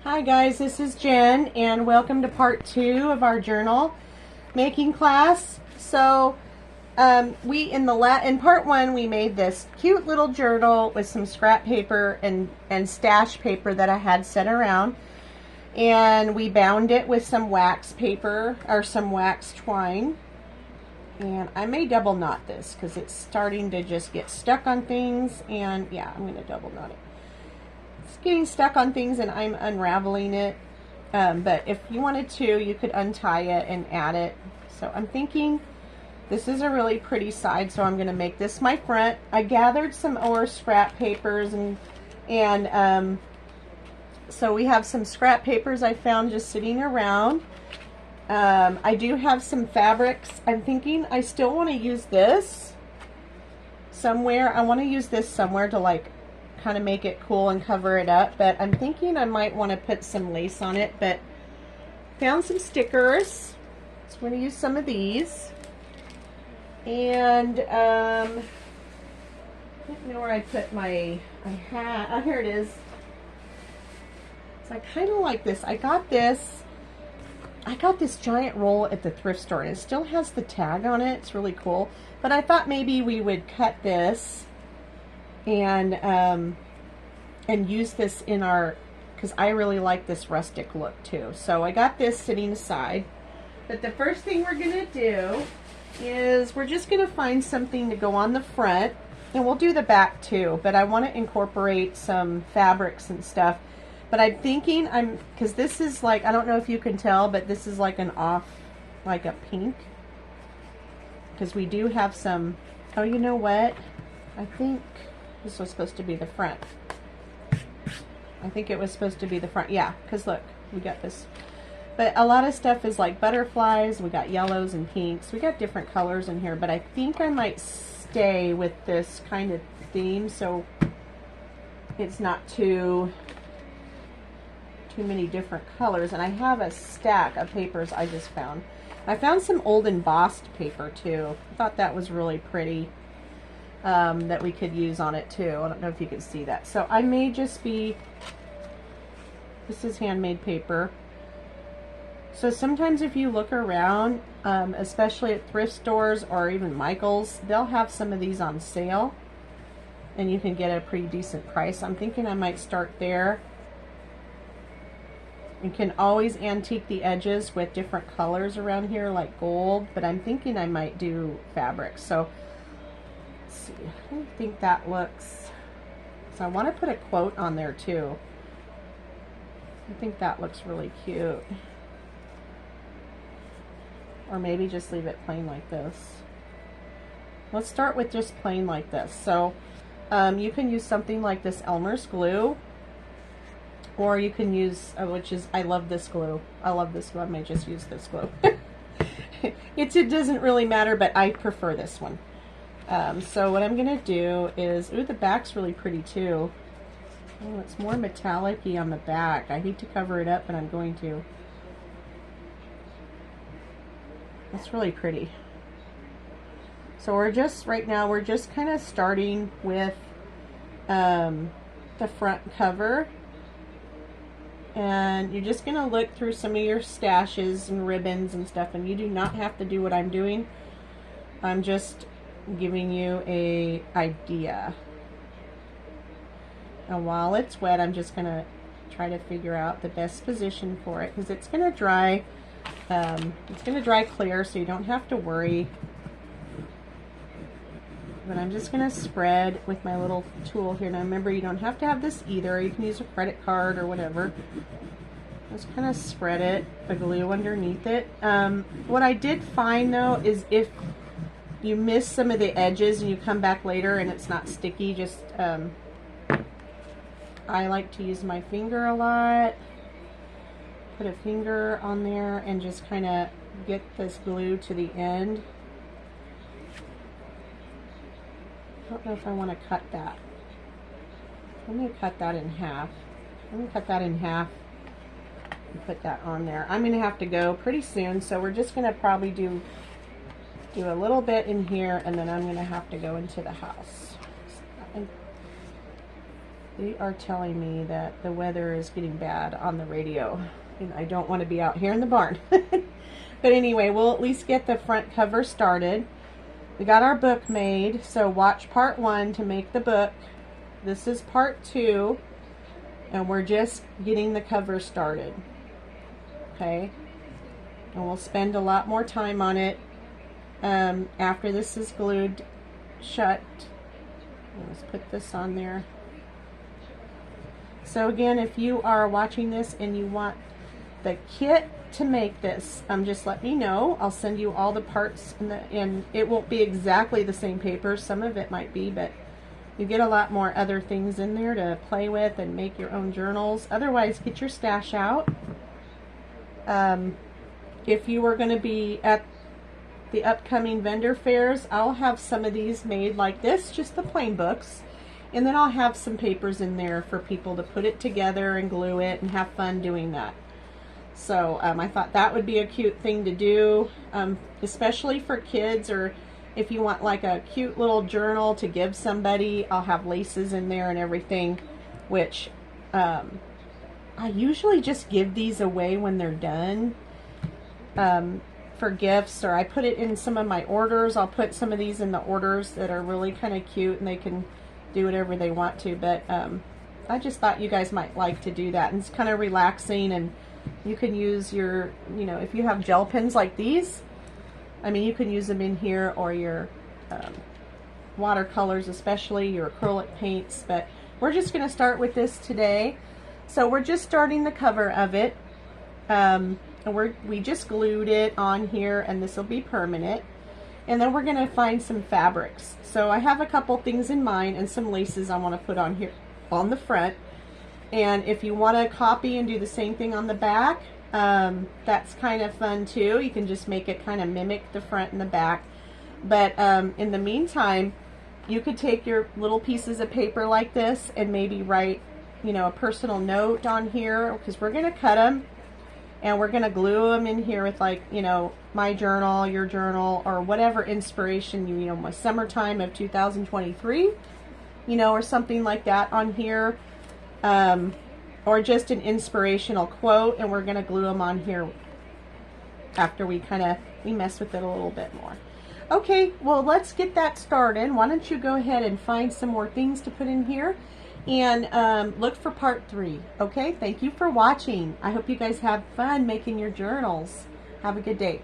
Hi guys, this is Jen and welcome to part 2 of our journal making class. So in part 1 we made this cute little journal with some scrap paper and stash paper that I had set around, and we bound it with some wax paper or some wax twine. And I may double knot this because it's starting to just get stuck on things, and yeah, I'm going to double knot it. It's getting stuck on things and I'm unraveling it, but if you wanted to, you could untie it and add it. So I'm thinking this is a really pretty side, so I'm going to make this my front. I gathered some more scrap papers and so we have some scrap papers I found just sitting around. I do have some fabrics. I'm thinking I still want to use this somewhere. I want to use this somewhere to like kind of make it cool and cover it up, but I'm thinking I might want to put some lace on it. But found some stickers, so I'm going to use some of these, and I don't know where I put my hat. Oh, here it is. So I kind of like this. I got this giant roll at the thrift store, and it still has the tag on it. It's really cool, but I thought maybe we would cut this and use this in our, because I really like this rustic look too. So I got this sitting aside, but the first thing we're gonna do is we're just gonna find something to go on the front, and we'll do the back too, but I want to incorporate some fabrics and stuff. But I'm thinking, because this is like, I don't know if you can tell, but this is like like a pink, because we do have some, oh, you know what, I think this was supposed to be the front. I think it was supposed to be the front. Yeah, because look, we got this. But a lot of stuff is like butterflies. We got yellows and pinks. We got different colors in here. But I think I might stay with this kind of theme, so it's not too many different colors. And I have a stack of papers I just found. I found some old embossed paper too. I thought that was really pretty. That we could use on it too. I don't know if you can see that. So I may just be, this is handmade paper. So sometimes if you look around, especially at thrift stores or even Michael's, they'll have some of these on sale and you can get a pretty decent price. I'm thinking I might start there. You can always antique the edges with different colors around here like gold, but I'm thinking I might do fabric. So see, I think that looks, so I want to put a quote on there too. I think that looks really cute. Or maybe just leave it plain like this. Let's start with just plain like this. So you can use something like this Elmer's glue, or you can use, which is, I love this glue. I love this glue. I might just use this glue. It doesn't really matter, but I prefer this one. So what I'm going to do is, ooh, the back's really pretty too. Oh, it's more metallic-y on the back. I hate to cover it up, but I'm going to. That's really pretty. So we're just, right now, we're just kind of starting with the front cover. And you're just going to look through some of your stashes and ribbons and stuff, and you do not have to do what I'm doing. I'm just giving you a idea. And while it's wet, I'm just going to try to figure out the best position for it, because it's going to dry. It's going to dry clear, so you don't have to worry. But I'm just going to spread with my little tool here. Now remember, you don't have to have this either. You can use a credit card or whatever. Just kind of spread it, the glue underneath it. What I did find though is if you miss some of the edges and you come back later and it's not sticky, just I like to use my finger a lot. Put a finger on there and just kind of get this glue to the end. I don't know if I want to cut that. I'm going to cut that in half. I'm going to cut that in half and put that on there. I'm going to have to go pretty soon, so we're just going to probably do a little bit in here, and then I'm going to have to go into the house. They are telling me that the weather is getting bad on the radio, and I don't want to be out here in the barn. But anyway, we'll at least get the front cover started. We got our book made, so watch part 1 to make the book. This is part 2, and we're just getting the cover started. Okay? And we'll spend a lot more time on it after this is glued shut. Let's put this on there. So again, if you are watching this and you want the kit to make this, just let me know. I'll send you all the parts, and it won't be exactly the same paper. Some of it might be, but you get a lot more other things in there to play with and make your own journals. Otherwise, get your stash out. If you are going to be at the upcoming vendor fairs, I'll have some of these made like this, just the plain books. And then I'll have some papers in there for people to put it together and glue it and have fun doing that. So I thought that would be a cute thing to do, especially for kids, or if you want like a cute little journal to give somebody. I'll have laces in there and everything, which I usually just give these away when they're done for gifts, or I put it in some of my orders. I'll put some of these in the orders that are really kind of cute, and they can do whatever they want to, but I just thought you guys might like to do that, and it's kind of relaxing. And you can use your, if you have gel pens like these, I mean, you can use them in here, or your watercolors, especially your acrylic paints. But we're just going to start with this today. So we're just starting the cover of it, and we just glued it on here, and this will be permanent. And then we're going to find some fabrics. So I have a couple things in mind and some laces I want to put on here on the front. And if you want to copy and do the same thing on the back, that's kind of fun too. You can just make it kind of mimic the front and the back. But in the meantime, you could take your little pieces of paper like this and maybe write, a personal note on here, because we're going to cut them. And we're going to glue them in here with, like, my journal, your journal, or whatever inspiration my summertime of 2023, or something like that on here. Or just an inspirational quote, and we're going to glue them on here after we mess with it a little bit more. Okay, well, let's get that started. Why don't you go ahead and find some more things to put in here, and look for part 3. Okay, thank you for watching. I hope you guys have fun making your journals. Have a good day.